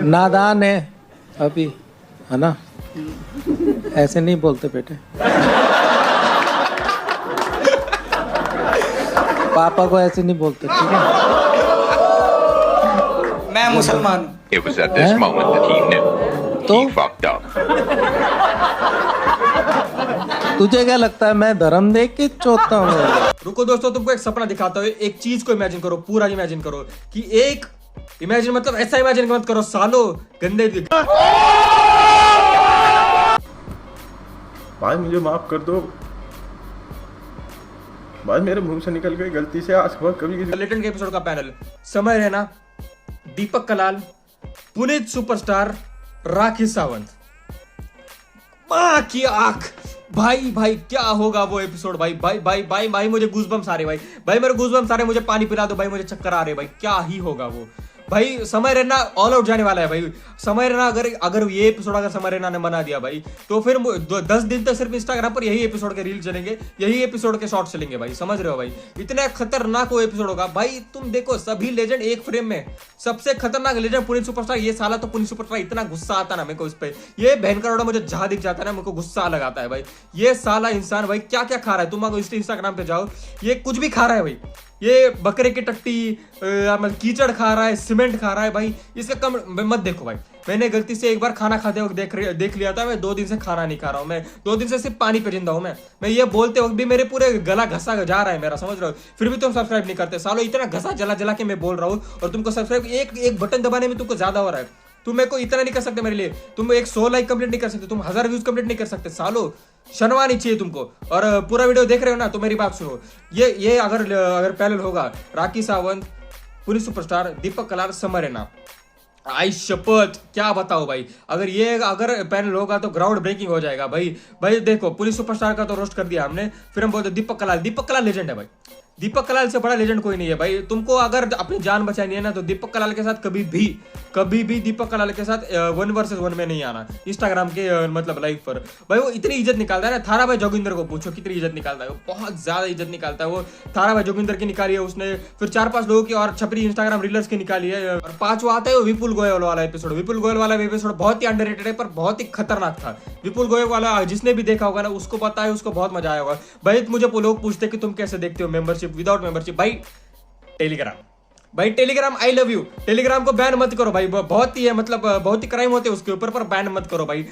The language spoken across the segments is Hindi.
नादान है अभी, है ना? ऐसे नहीं बोलते बेटे। पापा को ऐसे नहीं बोलते, ठीक है? मैं मुसलमान हूँ। It was at this moment that he knew तो he fucked up. तुझे क्या लगता है मैं धर्म देख के चोता हूँ? रुको दोस्तों, तुमको एक सपना दिखाता हूँ। एक चीज को इमेजिन करो, पूरा इमेजिन करो कि एक इमेजिन मतलब ऐसा इमेजिन मत करो सालो गंदे। भाई मुझे माफ कर दो भाई, मेरे मुंह से निकल गई गलती से। आज खबर कभी किसी लेटेंट के एपिसोड का पैनल समय रहना, दीपक कलाल, पुनीत सुपरस्टार, राखी सावंत। माँ की आंख। भाई भाई क्या होगा वो एपिसोड? भाई भाई भाई भाई भाई मुझे गूज़बम्स आ रहे भाई मेरे गूज़बम्स आ रहे। मुझे पानी पिला दो भाई, मुझे चक्कर आ रहे भाई। क्या ही होगा वो भाई? समय रैना ऑल आउट जाने वाला है भाई। समय रैना अगर ये एपिसोड अगर समय रैना ने बना दिया भाई, तो फिर 10 दिन तक सिर्फ इंस्टाग्राम पर यही एपिसोड के रील चलेंगे, यही एपिसोड के शॉर्ट्स चलेंगे भाई। समझ रहे हो भाई? इतना खतरनाक वो एपिसोड होगा भाई। तुम देखो सभी लेजेंड एक फ्रेम में। सबसे खतरनाक लेजेंड पुनीत सुपरस्टार। ये साला तो पुनीत सुपरस्टार इतना गुस्सा आता ना मेरे को इस पे। ये बहन करोड़ा मुझे जहां दिख जाता है ना, मेरे को गुस्सा लगाता है भाई। ये साला इंसान भाई क्या क्या खा रहा है? तुम अगर इंस्टाग्राम पे जाओ, ये कुछ भी खा रहा है भाई। ये बकरे की टट्टी, कीचड़ खा रहा है, सीमेंट खा रहा है भाई। इसका कम मत देखो भाई। मैंने गलती से एक बार खाना खाते वक्त देख लिया था। मैं 2 दिन से खाना नहीं खा रहा हूँ। मैं 2 दिन से सिर्फ पानी पे जिंदा हूँ। मैं ये बोलते वक्त भी मेरे पूरे गला घसा जा रहा है मेरा, समझ रहे हो? फिर भी तुम सब्सक्राइब नहीं करते सालो। इतना घसा जला जला के मैं बोल रहा हूँ और तुमको सब्सक्राइब एक बटन दबाने में तुमको ज्यादा हो रहा है। तुम मेरे को इतना नहीं कर सकते मेरे लिए। तुम 100 लाइक कंप्लीट नहीं कर सकते, तुम 1000 व्यूज कंप्लीट नहीं कर सकते सालो। शर्मा नहीं चाहिए तुमको। और पूरा वीडियो देख रहे हो ना तो मेरी बात सुनो। ये अगर पैनल होगा राखी सावंत, पुनीत सुपरस्टार, दीपक कलाल, समय रैना, आई शपथ क्या बताओ भाई। अगर पैनल होगा तो ग्राउंड ब्रेकिंग हो जाएगा भाई देखो पुनीत सुपरस्टार का तो रोस्ट कर दिया हमने। फिर हम बोलते दीपक कलाल लेजेंड है भाई। दीपक कलाल से बड़ा लेजेंड कोई नहीं है भाई। तुमको अगर अपनी जान बचानी है ना तो दीपक कलाल के साथ कभी भी दीपक कलाल के साथ 1 वर्सेस 1 में नहीं आना इंस्टाग्राम के मतलब लाइव पर भाई। वो इतनी इज्जत निकालता है ना। थारा भाई जोगिंदर को पूछो कितनी इज्जत निकालता है वो। बहुत ज्यादा इज्जत निकालता है वो। थारा भाई जोगिंदर की निकाली है उसने। फिर 4-5 लोगों की और छपरी इंस्टाग्राम रीलर्स की निकाली है। और 5वां आता है विपुल गोयल वाला एपिसोड। विपुल गोयल वाला एपिसोड बहुत ही अंडररेटेड है पर बहुत ही खतरनाक था। विपुल गोयल वाला जिसने भी देखा होगा ना उसको पता है, उसको बहुत मजा आया होगा भाई। मुझे लोग पूछते कि तुम कैसे देखते हो membership without membership? Telegram I love you. Telegram को बैन मत करो भाई। बहुत ही है मतलब बहुत ही क्राइम होते हैं उसके ऊपर, पर बैन मत करो भाई।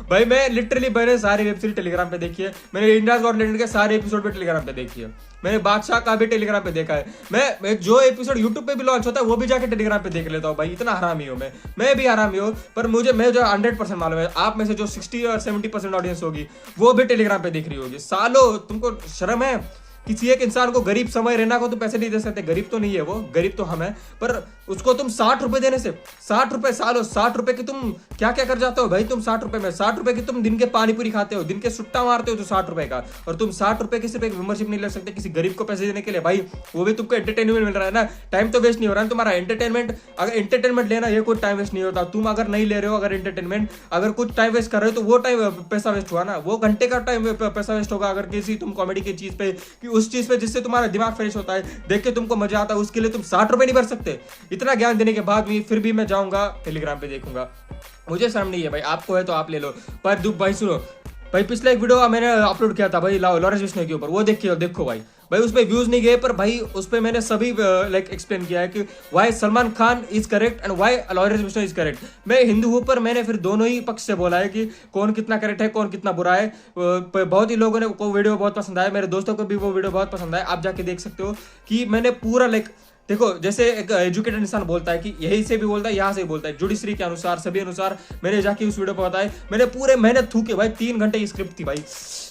भाई मैं लिटरली मैंने सारी वेब सीरीज टेलीग्राम पे देखी है। मैंने इंडियाज गॉट टैलेंट के सारे एपिसोड पे टेलीग्राम पे देखी है। मैंने बादशाह का भी टेलीग्राम पे देखा है। मैं जो एपिसोड यूट्यूब पे भी लॉन्च होता है वो भी जाके टेलीग्राम पे देख लेता हूँ भाई। इतना हरामी हूँ मैं भी हरामी हूँ। पर मैं जो 100% मालूम है, आप में से जो 60 और 70% ऑडियंस होगी वो भी टेलीग्राम पे देख रही होगी। सालो तुमको शर्म है? किसी एक इंसान को गरीब समय रहना को तो पैसे नहीं दे सकते। गरीब तो नहीं है वो, गरीब तो हम है। पर उसको तुम 60 रुपए देने से 60 रुपए सालो 60 रुपए की तुम क्या क्या कर जाते हो भाई? तुम 60 रुपए में 60 रुपए की तुम दिन के पानीपुरी खाते हो, दिन के सुट्टा मारते हो तो 60 रुपए का। और तुम 60 रुपए की सिर्फ एक मेंबरशिप नहीं ले सकते किसी गरीब को पैसे देने के लिए भाई। वो भी तुमको एंटरटेनमेंट मिल रहा है ना। टाइम तो वेस्ट नहीं हो रहा है तुम्हारा। अगर एंटरटेनमेंट लेना ये कोई टाइम वेस्ट नहीं होता। तुम अगर नहीं ले रहे हो अगर एंटरटेनमेंट, अगर कुछ टाइम वेस्ट कर रहे हो तो वो टाइम पैसा वेस्ट हुआ ना। वो घंटे का टाइम पैसा वेस्ट होगा अगर किसी तुम कॉमेडी की चीज पे कि उस चीज पे जिससे तुम्हारा दिमाग फ्रेश होता है, देख के तुमको मजा आता है, उसके लिए तुम 60 रुपए नहीं भर सकते। इतना ज्ञान देने के बाद भी फिर भी मैं जाऊंगा टेलीग्राम पे देखूंगा। मुझे शर्म नहीं है भाई। आपको है तो आप ले लो। पर दुख भाई सुनो भाई, पिछला एक वीडियो मैंने अपलोड किया था भाई लॉरेंस बिश्नोई के ऊपर, वो देखो भाई उस पर व्यूज नहीं गए। पर भाई उस पर मैंने सभी एक्सप्लेन किया है कि why Salman Khan is correct and why Lawrence Bishnoi is correct. मैं हिंदू हूं पर मैंने फिर दोनों ही पक्ष से बोला है कि कौन कितना करेक्ट है कौन कितना बुरा है। बहुत ही लोगों ने वो वीडियो बहुत पसंद आया, मेरे दोस्तों को भी वो वीडियो बहुत पसंद आया। आप जाके देख सकते हो कि मैंने पूरा देखो जैसे एक एजुकेटेड इंसान बोलता है कि यही से भी बोलता है यहाँ से भी बोलता है, जुडिशरी के अनुसार सभी अनुसार मैंने जाके उस वीडियो पर बताया। मैंने पूरे मेहनत थूके भाई। 3 घंटे की स्क्रिप्ट थी भाई,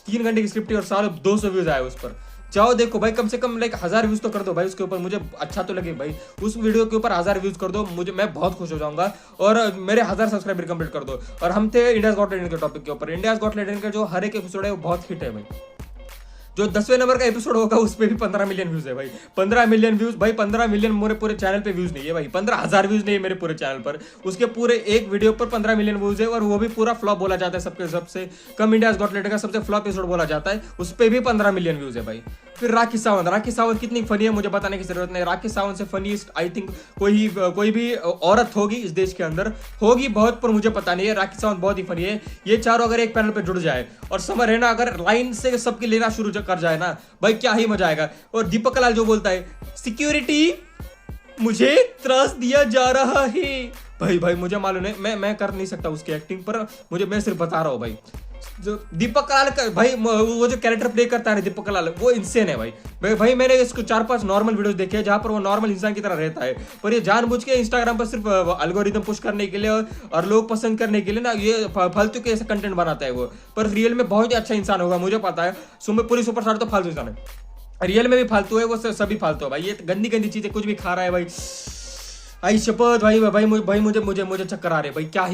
3 घंटे की स्क्रिप्ट थी और सारे 200 व्यूज आए उस पर। जाओ देखो भाई, कम से कम 1000 व्यूज तो कर दो भाई उसके ऊपर। मुझे अच्छा तो लगे भाई। उस वीडियो के ऊपर 1000 व्यूज कर दो, मैं बहुत खुश हो जाऊंगा। और मेरे 1000 सब्सक्राइबर कंप्लीट कर दो। और हम थे इंडियाज गॉट टैलेंट के टॉपिक के ऊपर। इंडियाज गॉट टैलेंट का जो हर एक एपिसोड है वो बहुत हिट है भाई। जो 10वें नंबर का एपिसोड होगा उस पे भी 15 मिलियन व्यूज है भाई। 15 मिलियन व्यूज भाई, 15 मिलियन मेरे पूरे चैनल पे व्यूज नहीं है भाई, 15,000 व्यूज नहीं है मेरे पूरे चैनल पर। उसके पूरे एक वीडियो पर 15 मिलियन व्यूज है, और वो भी पूरा फ्लॉप बोला जाता है, सबसे कम इंडियाज गॉट टैलेंट का सबसे फ्लॉप एपिसोड बोला जाता है, उस पे भी 15 मिलियन व्यूज है भाई। फिर राखी सावंत कितनी फनी है मुझे बताने की जरूरत नहीं। राखी सावंत से फनीस्ट आई थिंक कोई भी औरत होगी इस देश के अंदर, होगी बहुत, पर मुझे पता नहीं है। राखी सावंत बहुत ही फनी है। ये चारों अगर एक पैनल पे जुड़ जाए और समर है ना अगर लाइन से सबके लेना शुरू कर जाए ना भाई, क्या ही मजा आएगा। और दीपक कलाल जो बोलता है, सिक्योरिटी मुझे त्रास दिया जा रहा है, भाई मुझे मालूम है, मैं कर नहीं सकता उसकी एक्टिंग, पर मैं सिर्फ बता रहा हूँ भाई। जो दीपक कलाल का भाई, वो जो कैरेक्टर प्ले करता है दीपक कलाल, वो इंसेन है भाई। मैंने इसको 4-5 नॉर्मल वीडियोस देखे हैं जहां पर वो नॉर्मल इंसान की तरह रहता है, पर ये जानबूझ के इंस्टाग्राम पर सिर्फ एल्गोरिदम पुश करने के लिए और लोग पसंद करने के लिए ना ये फालतू के ऐसा कंटेंट बनाता है वो, पर रियल में बहुत ही अच्छा इंसान होगा मुझे पता है। पूरी सुपरस्टार तो फालतू इंसान है, रियल में भी फालतू है वो, सभी फालतू है भाई। ये गंदी चीजें कुछ भी खा रहा है भाई, आई शपथ भाई मुझे चक्कर आ रहे भाई, क्या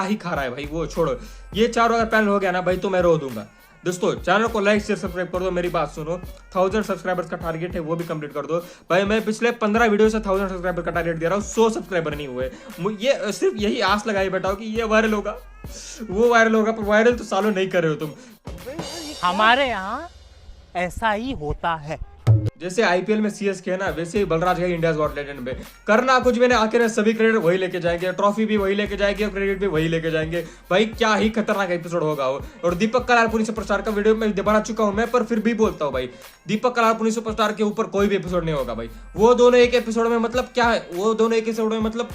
ही खा रहा है भाई वो, छोड़ो। ये चारों अगर पैनल हो गया ना भाई तो मैं रो दूंगा। दोस्तों चैनल को लाइक शेयर सब्सक्राइब कर दो, मेरी बात सुनो, 1000 सब्सक्राइबर्स का टारगेट है वो भी कंप्लीट कर दो भाई। मैं पिछले 15 वीडियो से 1000 सब्सक्राइबर का टारगेट दे रहा हूँ, 100 सब्सक्राइबर नहीं हुए। ये सिर्फ यही आस लगाई बैठा हो कि ये वायरल होगा, वो वायरल होगा, पर वायरल तो सालों नहीं कर रहे हो तुम। हमारे यहाँ ऐसा ही होता है। जैसे आईपीएल में सीएसके है ना, वैसे ही बलराज भाई इंडियाज गॉट टैलेंट में करना कुछ भी नहीं, आखिर सभी क्रेडिट वही लेके जाएंगे, ट्रॉफी भी वही लेके जाएंगे, क्रेडिट भी वही लेके जाएंगे भाई। क्या ही खतरनाक एपिसोड होगा वो। और दीपक कलाल पुनी सुपरस्टार का वीडियो में बना चुका हूं मैं, पर फिर भी बोलता हूं भाई, दीपक कलाल पुनी सुपरस्टार के ऊपर कोई भी एपिसोड नहीं होगा भाई। वो दोनों एक एपिसोड में मतलब क्या है, वो दोनों एक एपिसोड में मतलब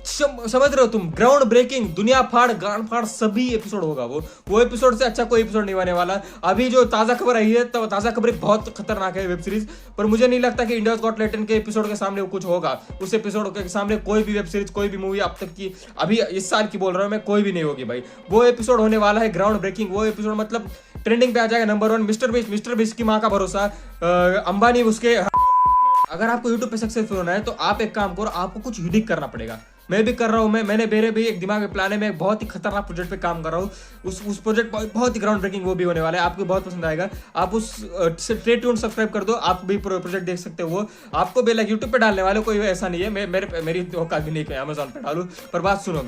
समझ रहे हो तुम, ग्राउंड ब्रेकिंग, दुनिया फाड़ गांड फाड़ सभी एपिसोड होगा वो एपिसोड से अच्छा कोई एपिसोड नहीं होने वाला। अभी जो ताजा खबर आई है तो ताजा खबर बहुत खतरनाक है वेब सीरीज, पर मुझे नहीं लगता कि इंडियाज गॉट टैलेंट के एपिसोड के सामने कुछ होगा। उस एपिसोड के सामने कोई भी वेब सीरीज, कोई भी मूवी अब तक की, अभी इस साल की बोल रहा हूं मैं, कोई भी नहीं होगी भाई। वो एपिसोड होने वाला है ग्राउंड ब्रेकिंग, वो एपिसोड मतलब ट्रेंडिंग पे आ जाएगा नंबर 1। मिस्टर बीस्ट की माँ का भरोसा, अंबानी उसके। अगर आपको यूट्यूब पे सक्सेसफुल होना है तो आप एक काम करो, आपको कुछ यूनिक करना पड़ेगा। मैं भी कर रहा हूँ, मैंने मेरे भी एक दिमाग में प्लान है, मैं एक बहुत ही खतरनाक प्रोजेक्ट पे काम कर रहा हूँ। उस प्रोजेक्ट बहुत ही ग्राउंड ब्रेकिंग वो भी होने वाला है, आपको बहुत पसंद आएगा। आप उस स्टे ट्यून्ड सब्सक्राइब कर दो, आप भी प्रोजेक्ट देख सकते हो। वो आपको भी लाइक यूट्यूब पे डालने वाले कोई ऐसा नहीं है, मेरी औकात भी नहीं है अमेजोन पे डालू, पर बात सुनो,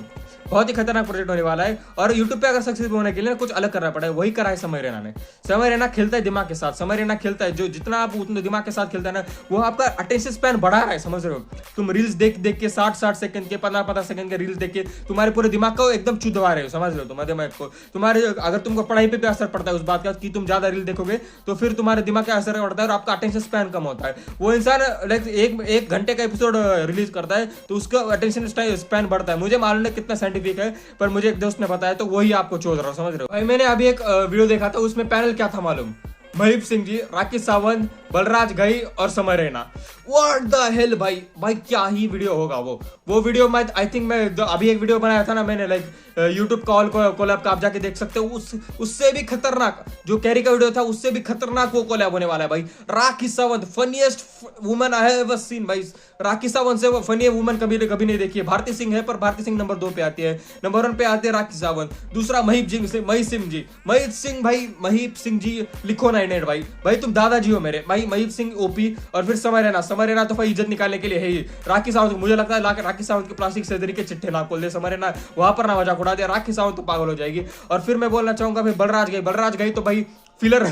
बहुत ही खतरनाक प्रोजेक्ट होने वाला है। और यूट्यूब पे अगर सक्सेसफुल होने के लिए कुछ अलग करना पड़ा है, वही करा है समय रैना ने। समय रैना खेलता है दिमाग के साथ, समय रैना खेलता है, जो जितना आप उतने दिमाग के साथ खेलता है ना, वो आपका अटेंशन स्पैन बढ़ा रहा है, समझ रहे हो। तुम रील्स देख के 60 सेकंड के 15 सेकंड के रील्स देख के तुम्हारे पूरे दिमाग को एकदम चुदवा रहे हो, समझ रहे हो। तुम्हारे दिमाग को तुम्हारे, अगर तुमको पढ़ाई पे भी असर पड़ता है उस बात का कि तुम ज्यादा रील देखोगे, तो फिर तुम्हारे दिमाग का असर पड़ता है और आपका अटेंशन स्पैन कम होता है। वो इंसान लाइक एक घंटे का एपिसोड रिलीज करता है तो उसका अटेंशन स्पैन बढ़ता है। मुझे मालूम नहीं कितना साइंटिफिक है, पर मुझे एक दोस्त ने बताया, तो वही आपको चोद रहा हूँ, समझ रहे हो भाई। मैंने अभी एक वीडियो देखा था, उसमें पैनल क्या था मालूम, महीप सिंह जी, राखी सावंत, बलराज घई और समय रैना। व्हाट द हेल भाई क्या ही वीडियो होगा वो वीडियो। मैं आई थिंक मैं अभी एक वीडियो बनाया था ना मैंने, लाइक यूट्यूब कोलैब का आप जाके देख सकते हो। उससे भी खतरनाक जो कैरी का वीडियो था, उससे भी खतरनाक वो कोलैब होने वाला है भाई। Rakhi Sawant funniest woman I have ever seen भाई। राखी सावंत से वो फनी वुमन कभी नहीं देखी है। भारती सिंह है, पर भारती सिंह नंबर 2 पे आती है, नंबर 1 पे आते हैं राखी सावंत। दूसरा महीप सिंह जी लिखो ना नेट भाई तुम दादाजी हो मेरे भाई। महीप सिंह ओपी, और फिर समय रैना तो भाई इज्जत निकालने के लिए है ही। राखी सावंत मुझे लगता है राखी सावंत के प्लास्टिक सर्जरी के चिट्ठे ना खोल दे समय रैना, वहां पर ना मजाक उड़ा दे, राखी सावंत तो पागल हो जाएगी। और फिर मैं बोलना चाहूंगा भाई बलराज घई तो भाई फिलर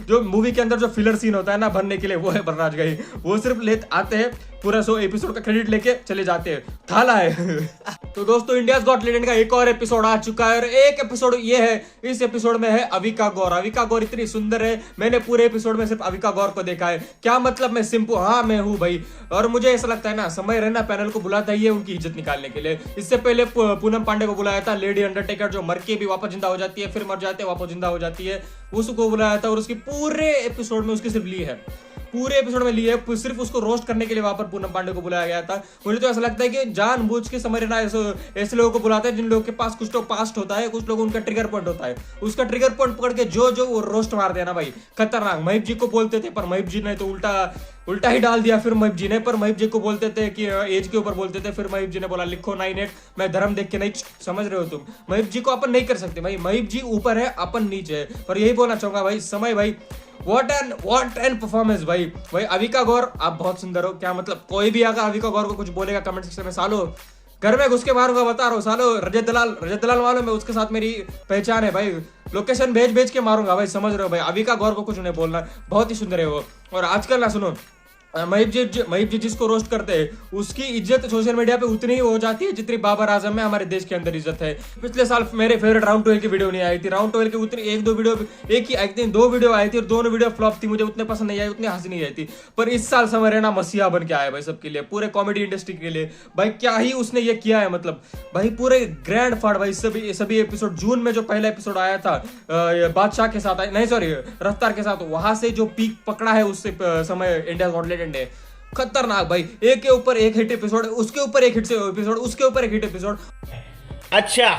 जो मूवी के अंदर जो फिलर सीन होता है ना भरने के लिए, वो है बलराज घई। वो सिर्फ आते हैं, पूरा 100 एपिसोड का क्रेडिट लेके चले जाते हैं, थाला है। तो दोस्तों इंडियाज गॉट टैलेंट का एक और एपिसोड आ चुका है, और एक एपिसोड ये है, इस एपिसोड में है अविका गौर इतनी सुंदर है। मैंने पूरे एपिसोड में सिर्फ अविका गौर को देखा है। क्या मतलब मैं सिंपू, हाँ मैं हूँ भाई। और मुझे ऐसा लगता है ना, समय रैना पैनल को बुलाता ही है उनकी इज्जत निकालने के लिए। इससे पहले पूनम पांडे को बुलाया था, लेडी अंडरटेकर, जो मर के भी वापस जिंदा हो जाती है, फिर मर जाते हैं वापस जिंदा हो जाती है, उसको बुलाया था। और उसकी पूरे एपिसोड में उसकी सिर्फ ली है, पूरे एपिसोड में ली है, सिर्फ उसको रोस्ट करने के लिए वहां पर पूनम पांडे को बुलाया गया था। मुझे तो ऐसा लगता है कि जानबूझ के समय रैना ऐसे लोगों को बुलाते हैं जिन लोगों के पास कुछ तो पास्ट होता है, कुछ लोगों उनका ट्रिगर पॉइंट होता है, उसका ट्रिगर पॉइंट पकड़ के जो वो रोस्ट मार देना भाई, खतरनाक। महीप जी को बोलते थे, पर महीप जी ने तो उल्टा ही डाल दिया। फिर महीप जी ने, पर महीप जी को बोलते थे कि एज के ऊपर बोलते थे, फिर महीप जी ने बोला लिखो 98, मैं धर्म देख के नहीं, समझ रहे हो तुम। महीप जी को अपन नहीं कर सकते भाई, महीप जी ऊपर है अपन नीचे है। पर यही बोलना चाहूंगा भाई, समय भाई व्हाट एन परफॉर्मेंस भाई। भाई अविका गौर आप बहुत सुंदर हो, क्या मतलब कोई भी अगर अविका गौर को कुछ बोलेगा कमेंट सेक्शन में, सालो घर में घुस के बाहर होगा, बता रहा हूँ सालो। रजत दलाल मालूम है, उसके साथ मेरी पहचान है भाई, लोकेशन भेज के मारूंगा भाई, समझ रहे हो भाई। अविका गौर को कुछ नहीं बोलना, बहुत ही सुंदर है वो। और आजकल ना सुनो, महीप जी जिसको रोस्ट करते हैं उसकी इज्जत सोशल मीडिया पे उतनी ही हो जाती है जितनी बाबर आजम में हमारे देश के अंदर इज्जत है। पिछले साल मेरे फेवरेट राउंड 12 की वीडियो नहीं आई थी, राउंड 12 की उतनी एक दो वीडियो आई थी और दोनों वीडियो फ्लॉप थी, मुझे उतने पसंद नहीं आई, उतनी हंसी नहीं आई थी। पर इस साल समझ रहे ना मसीहा बन के आया भाई सबके लिए, पूरे कॉमेडी इंडस्ट्री के लिए भाई। क्या ही उसने ये किया है, मतलब भाई पूरे ग्रैंड फाड़ भाई। सभी एपिसोड, जून में जो पहला एपिसोड आया था बादशाह के साथ, नहीं सॉरी रफ्तार के साथ, वहां से जो पीक पकड़ा है उससे समय इंडिया गॉट लेजेंड है, खतरनाक भाई। एक के ऊपर एक हिट एपिसोड, उसके ऊपर एक हिट एपिसोड, उसके ऊपर एक हिट एपिसोड। अच्छा